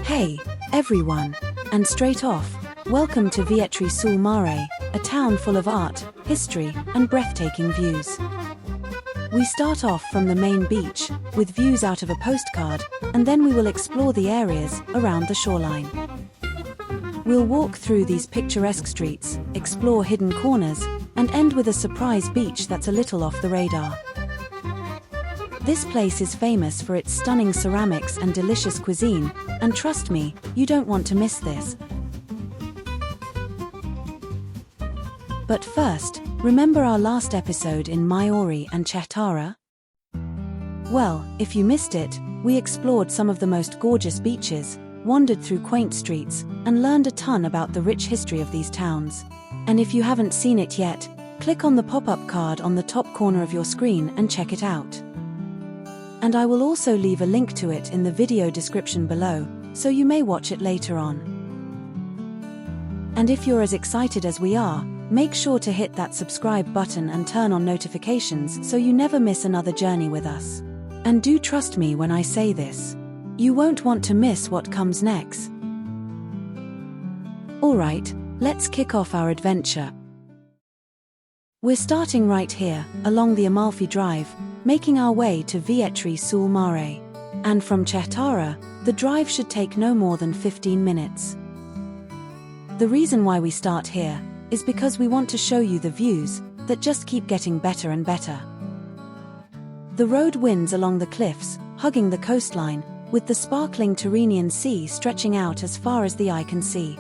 Hey, everyone, and straight off, welcome to Vietri sul Mare, a town full of art, history, and breathtaking views. We start off from the main beach, with views out of a postcard, and then we will explore the areas around the shoreline. We'll walk through these picturesque streets, explore hidden corners, and end with a surprise beach that's a little off the radar. This place is famous for its stunning ceramics and delicious cuisine, and trust me, you don't want to miss this. But first, remember our last episode in Mare and Chetara? Well, if you missed it, we explored some of the most gorgeous beaches, wandered through quaint streets, and learned a ton about the rich history of these towns. And if you haven't seen it yet, click on the pop-up card on the top corner of your screen and check it out. And I will also leave a link to it in the video description below, so you may watch it later on. And if you're as excited as we are, make sure to hit that subscribe button and turn on notifications so you never miss another journey with us. And do trust me when I say this. You won't want to miss what comes next. Alright, let's kick off our adventure. We're starting right here, along the Amalfi Drive, making our way to Vietri sul Mare. And from Chetara, the drive should take no more than 15 minutes. The reason why we start here is because we want to show you the views that just keep getting better and better. The road winds along the cliffs, hugging the coastline, with the sparkling Tyrrhenian Sea stretching out as far as the eye can see.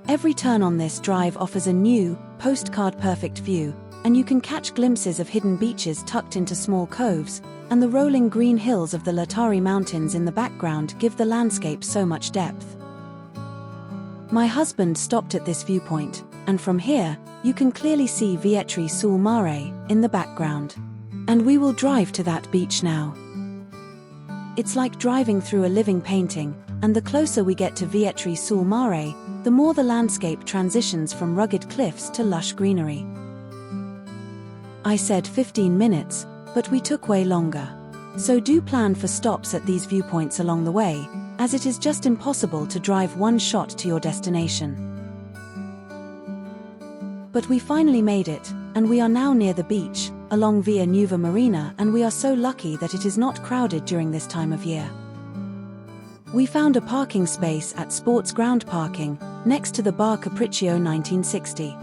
Every turn on this drive offers a new, postcard-perfect view, and you can catch glimpses of hidden beaches tucked into small coves, and the rolling green hills of the Latari Mountains in the background give the landscape so much depth. My husband stopped at this viewpoint, and from here, you can clearly see Vietri sul Mare in the background. And we will drive to that beach now. It's like driving through a living painting, and the closer we get to Vietri sul Mare, the more the landscape transitions from rugged cliffs to lush greenery. I said 15 minutes, but we took way longer. So do plan for stops at these viewpoints along the way, as it is just impossible to drive one shot to your destination. But we finally made it, and we are now near the beach, along Via Nuova Marina, and we are so lucky that it is not crowded during this time of year. We found a parking space at Sports Ground Parking, next to the Bar Capriccio 1960.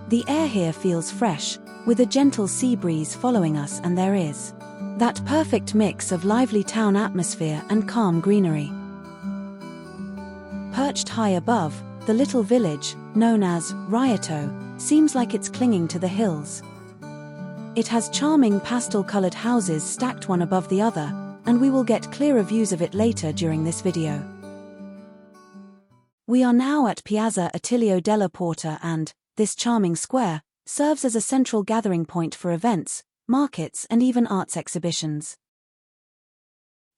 The air here feels fresh, with a gentle sea breeze following us, and there is that perfect mix of lively town atmosphere and calm greenery. Perched high above, the little village, known as Raito, seems like it's clinging to the hills. It has charming pastel-colored houses stacked one above the other, and we will get clearer views of it later during this video. We are now at Piazza Attilio della Porta, and this charming square serves as a central gathering point for events, markets, and even arts exhibitions.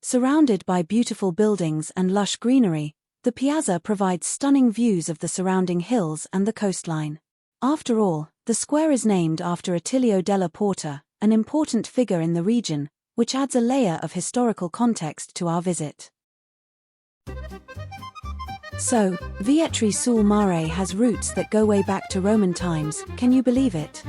Surrounded by beautiful buildings and lush greenery, the piazza provides stunning views of the surrounding hills and the coastline. After all, the square is named after Attilio della Porta, an important figure in the region, which adds a layer of historical context to our visit. So, Vietri sul Mare has roots that go way back to Roman times, can you believe it?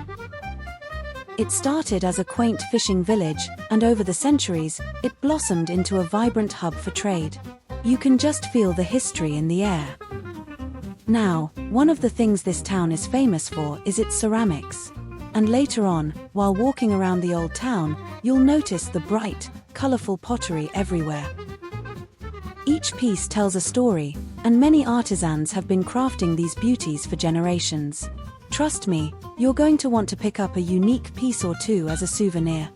It started as a quaint fishing village, and over the centuries, it blossomed into a vibrant hub for trade. You can just feel the history in the air. Now, one of the things this town is famous for is its ceramics. And later on, while walking around the old town, you'll notice the bright, colorful pottery everywhere. Each piece tells a story, and many artisans have been crafting these beauties for generations. Trust me, you're going to want to pick up a unique piece or two as a souvenir.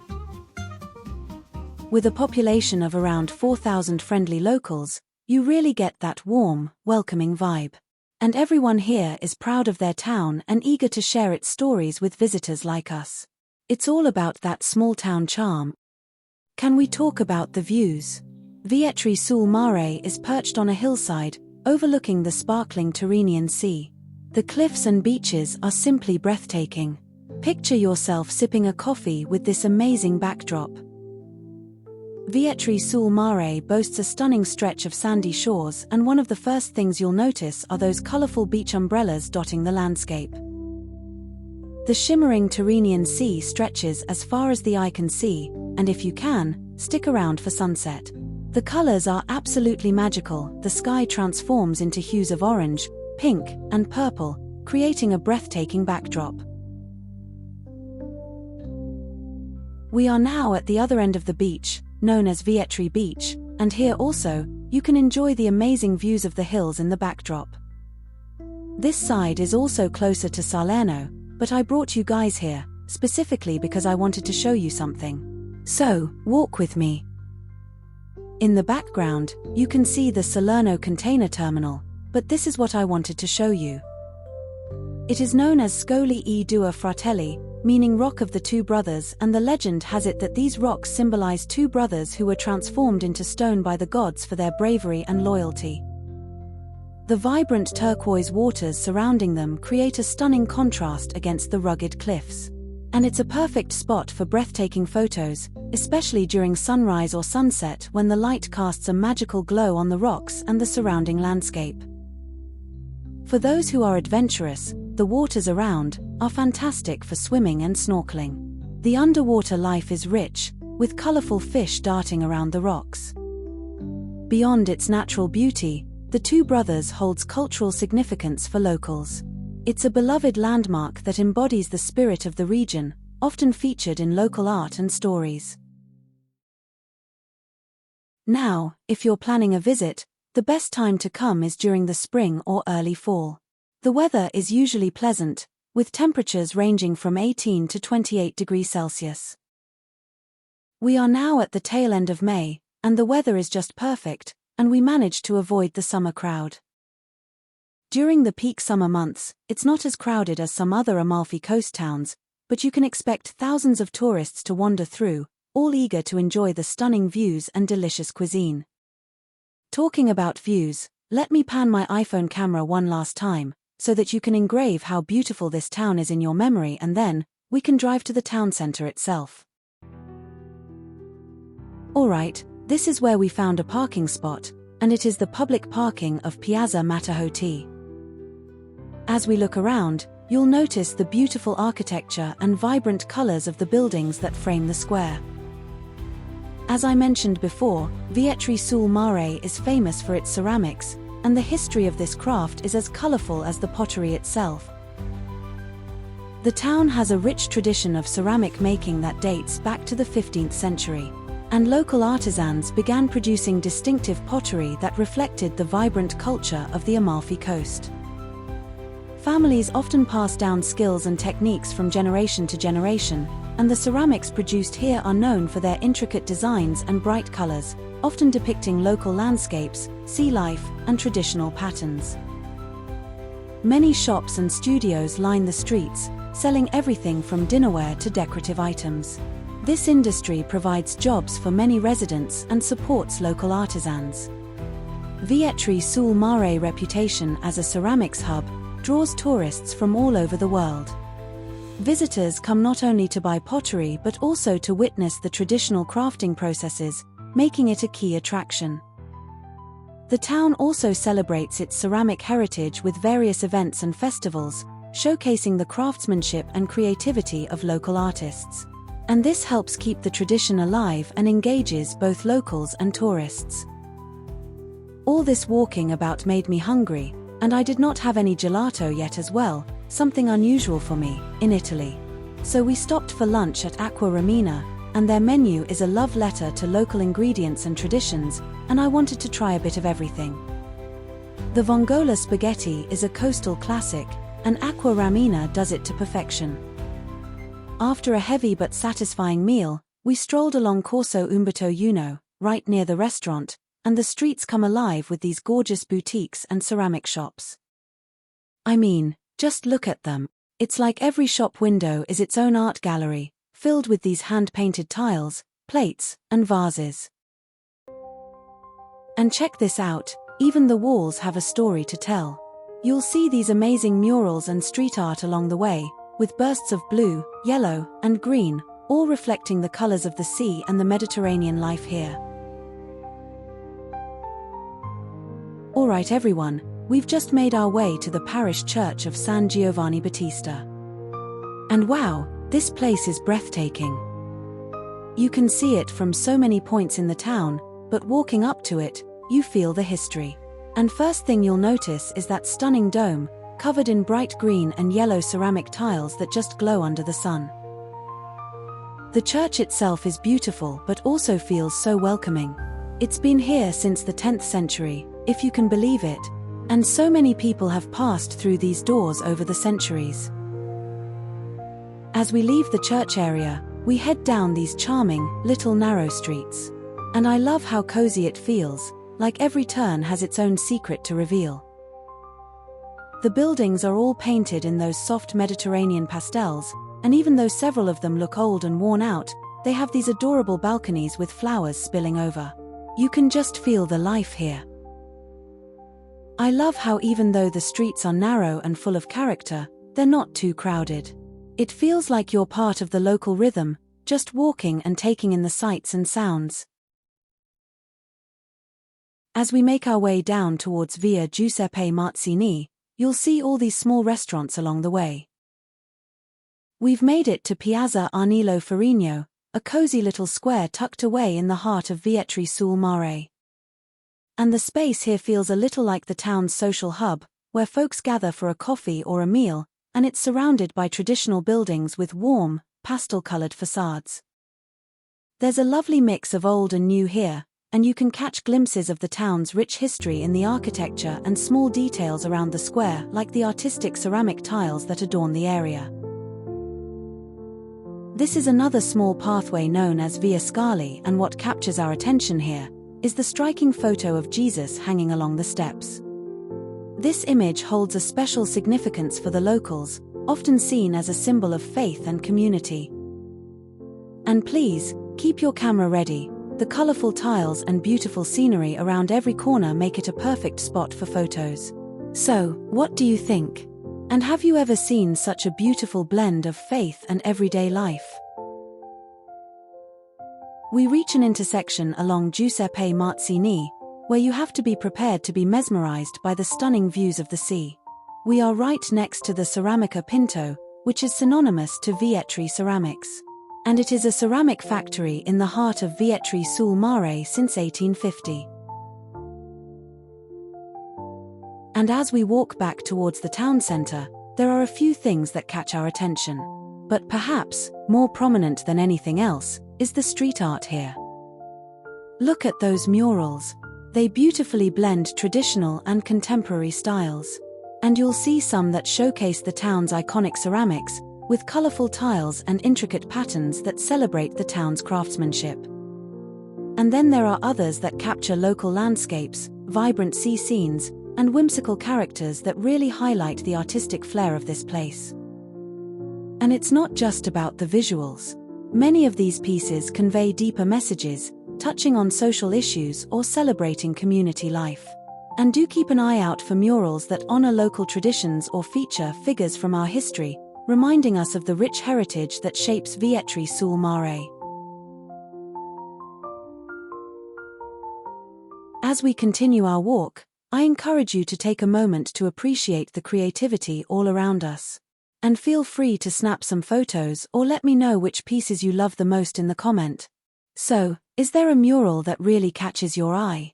With a population of around 4,000 friendly locals, you really get that warm, welcoming vibe. And everyone here is proud of their town and eager to share its stories with visitors like us. It's all about that small-town charm. Can we talk about the views? Vietri sul Mare is perched on a hillside, overlooking the sparkling Tyrrhenian Sea. The cliffs and beaches are simply breathtaking. Picture yourself sipping a coffee with this amazing backdrop. Vietri sul Mare boasts a stunning stretch of sandy shores, and one of the first things you'll notice are those colorful beach umbrellas dotting the landscape. The shimmering Tyrrhenian Sea stretches as far as the eye can see, and if you can, stick around for sunset. The colors are absolutely magical. The sky transforms into hues of orange, pink, and purple, creating a breathtaking backdrop. We are now at the other end of the beach, known as Vietri Beach, and here also, you can enjoy the amazing views of the hills in the backdrop. This side is also closer to Salerno, but I brought you guys here, specifically because I wanted to show you something. So, walk with me. In the background, you can see the Salerno container terminal, but this is what I wanted to show you. It is known as Scogli Dei Fratelli, meaning Rock of the Two Brothers, and the legend has it that these rocks symbolize two brothers who were transformed into stone by the gods for their bravery and loyalty. The vibrant turquoise waters surrounding them create a stunning contrast against the rugged cliffs. And it's a perfect spot for breathtaking photos, especially during sunrise or sunset when the light casts a magical glow on the rocks and the surrounding landscape. For those who are adventurous, the waters around are fantastic for swimming and snorkeling. The underwater life is rich, with colorful fish darting around the rocks. Beyond its natural beauty, the Two Brothers holds cultural significance for locals. It's a beloved landmark that embodies the spirit of the region, often featured in local art and stories. Now, if you're planning a visit, the best time to come is during the spring or early fall. The weather is usually pleasant, with temperatures ranging from 18 to 28 degrees Celsius. We are now at the tail end of May, and the weather is just perfect, and we managed to avoid the summer crowd. During the peak summer months, it's not as crowded as some other Amalfi Coast towns, but you can expect thousands of tourists to wander through, all eager to enjoy the stunning views and delicious cuisine. Talking about views, let me pan my iPhone camera one last time, so that you can engrave how beautiful this town is in your memory, and then, we can drive to the town center itself. Alright, this is where we found a parking spot, and it is the public parking of Piazza Matahoti. As we look around, you'll notice the beautiful architecture and vibrant colors of the buildings that frame the square. As I mentioned before, Vietri sul Mare is famous for its ceramics, and the history of this craft is as colorful as the pottery itself. The town has a rich tradition of ceramic making that dates back to the 15th century, and local artisans began producing distinctive pottery that reflected the vibrant culture of the Amalfi Coast. Families often pass down skills and techniques from generation to generation, and the ceramics produced here are known for their intricate designs and bright colors, often depicting local landscapes, sea life, and traditional patterns. Many shops and studios line the streets, selling everything from dinnerware to decorative items. This industry provides jobs for many residents and supports local artisans. Vietri sul Mare reputation as a ceramics hub draws tourists from all over the world. Visitors come not only to buy pottery but also to witness the traditional crafting processes, making it a key attraction. The town also celebrates its ceramic heritage with various events and festivals, showcasing the craftsmanship and creativity of local artists. And this helps keep the tradition alive and engages both locals and tourists. All this walking about made me hungry, and I did not have any gelato yet as well, something unusual for me, in Italy. So we stopped for lunch at Aqua Ramina, and their menu is a love letter to local ingredients and traditions, and I wanted to try a bit of everything. The vongola spaghetti is a coastal classic, and Aqua Ramina does it to perfection. After a heavy but satisfying meal, we strolled along Corso Umberto Uno, right near the restaurant, and the streets come alive with these gorgeous boutiques and ceramic shops. I mean, just look at them. It's like every shop window is its own art gallery, filled with these hand-painted tiles, plates, and vases. And check this out, even the walls have a story to tell. You'll see these amazing murals and street art along the way, with bursts of blue, yellow, and green, all reflecting the colors of the sea and the Mediterranean life here. Alright everyone, we've just made our way to the parish church of San Giovanni Battista. And wow, this place is breathtaking. You can see it from so many points in the town, but walking up to it, you feel the history. And first thing you'll notice is that stunning dome, covered in bright green and yellow ceramic tiles that just glow under the sun. The church itself is beautiful but also feels so welcoming. It's been here since the 10th century, if you can believe it, and so many people have passed through these doors over the centuries. As we leave the church area, we head down these charming, little narrow streets. And I love how cozy it feels, like every turn has its own secret to reveal. The buildings are all painted in those soft Mediterranean pastels, and even though several of them look old and worn out, they have these adorable balconies with flowers spilling over. You can just feel the life here. I love how even though the streets are narrow and full of character, they're not too crowded. It feels like you're part of the local rhythm, just walking and taking in the sights and sounds. As we make our way down towards Via Giuseppe Mazzini, you'll see all these small restaurants along the way. We've made it to Piazza Aniello Ferrigno, a cozy little square tucked away in the heart of Vietri sul Mare. And the space here feels a little like the town's social hub, where folks gather for a coffee or a meal, and it's surrounded by traditional buildings with warm, pastel-colored facades. There's a lovely mix of old and new here, and you can catch glimpses of the town's rich history in the architecture and small details around the square, like the artistic ceramic tiles that adorn the area. This is another small pathway known as Via Scali, and what captures our attention here is the striking photo of Jesus hanging along the steps. This image holds a special significance for the locals, often seen as a symbol of faith and community. And please, keep your camera ready. The colorful tiles and beautiful scenery around every corner make it a perfect spot for photos. So, what do you think? And have you ever seen such a beautiful blend of faith and everyday life? We reach an intersection along Giuseppe Mazzini, where you have to be prepared to be mesmerized by the stunning views of the sea. We are right next to the Ceramica Pinto, which is synonymous to Vietri ceramics. And it is a ceramic factory in the heart of Vietri sul Mare since 1850. And as we walk back towards the town center, there are a few things that catch our attention. But perhaps, more prominent than anything else, is the street art here. Look at those murals. They beautifully blend traditional and contemporary styles. And you'll see some that showcase the town's iconic ceramics, with colorful tiles and intricate patterns that celebrate the town's craftsmanship. And then there are others that capture local landscapes, vibrant sea scenes, and whimsical characters that really highlight the artistic flair of this place. And it's not just about the visuals. Many of these pieces convey deeper messages, touching on social issues or celebrating community life. And do keep an eye out for murals that honor local traditions or feature figures from our history, reminding us of the rich heritage that shapes Vietri sul Mare. As we continue our walk, I encourage you to take a moment to appreciate the creativity all around us. And feel free to snap some photos or let me know which pieces you love the most in the comment. So, is there a mural that really catches your eye?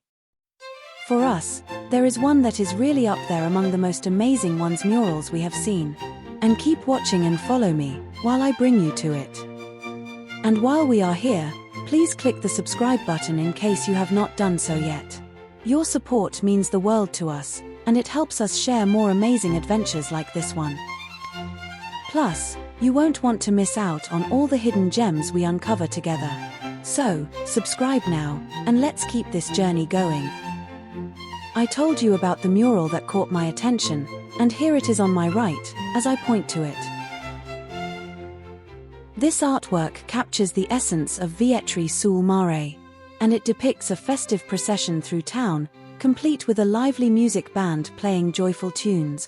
For us, there is one that is really up there among the most amazing murals we have seen. And keep watching and follow me while I bring you to it. And while we are here, please click the subscribe button in case you have not done so yet. Your support means the world to us, and it helps us share more amazing adventures like this one. Plus, you won't want to miss out on all the hidden gems we uncover together. So, subscribe now, and let's keep this journey going. I told you about the mural that caught my attention, and here it is on my right, as I point to it. This artwork captures the essence of Vietri sul Mare, and it depicts a festive procession through town, complete with a lively music band playing joyful tunes.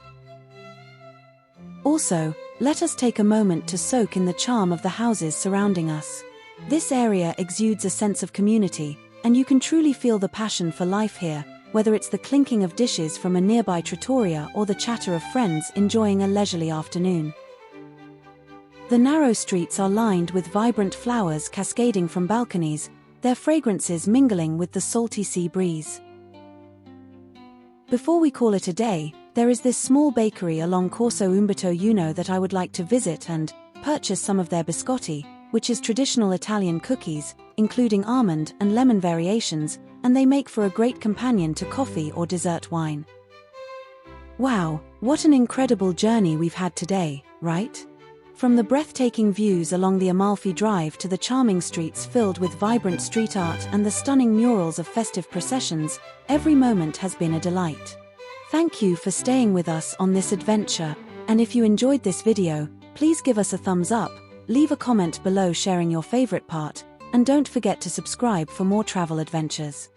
Also, Let us take a moment to soak in the charm of the houses surrounding us. This area exudes a sense of community, and you can truly feel the passion for life here, whether it's the clinking of dishes from a nearby trattoria or the chatter of friends enjoying a leisurely afternoon. The narrow streets are lined with vibrant flowers cascading from balconies, their fragrances mingling with the salty sea breeze. Before we call it a day, there is this small bakery along Corso Umberto Uno that I would like to visit and purchase some of their biscotti, which is traditional Italian cookies, including almond and lemon variations, and they make for a great companion to coffee or dessert wine. Wow, what an incredible journey we've had today, right? From the breathtaking views along the Amalfi Drive to the charming streets filled with vibrant street art and the stunning murals of festive processions, every moment has been a delight. Thank you for staying with us on this adventure, and if you enjoyed this video, please give us a thumbs up, leave a comment below sharing your favorite part, and don't forget to subscribe for more travel adventures.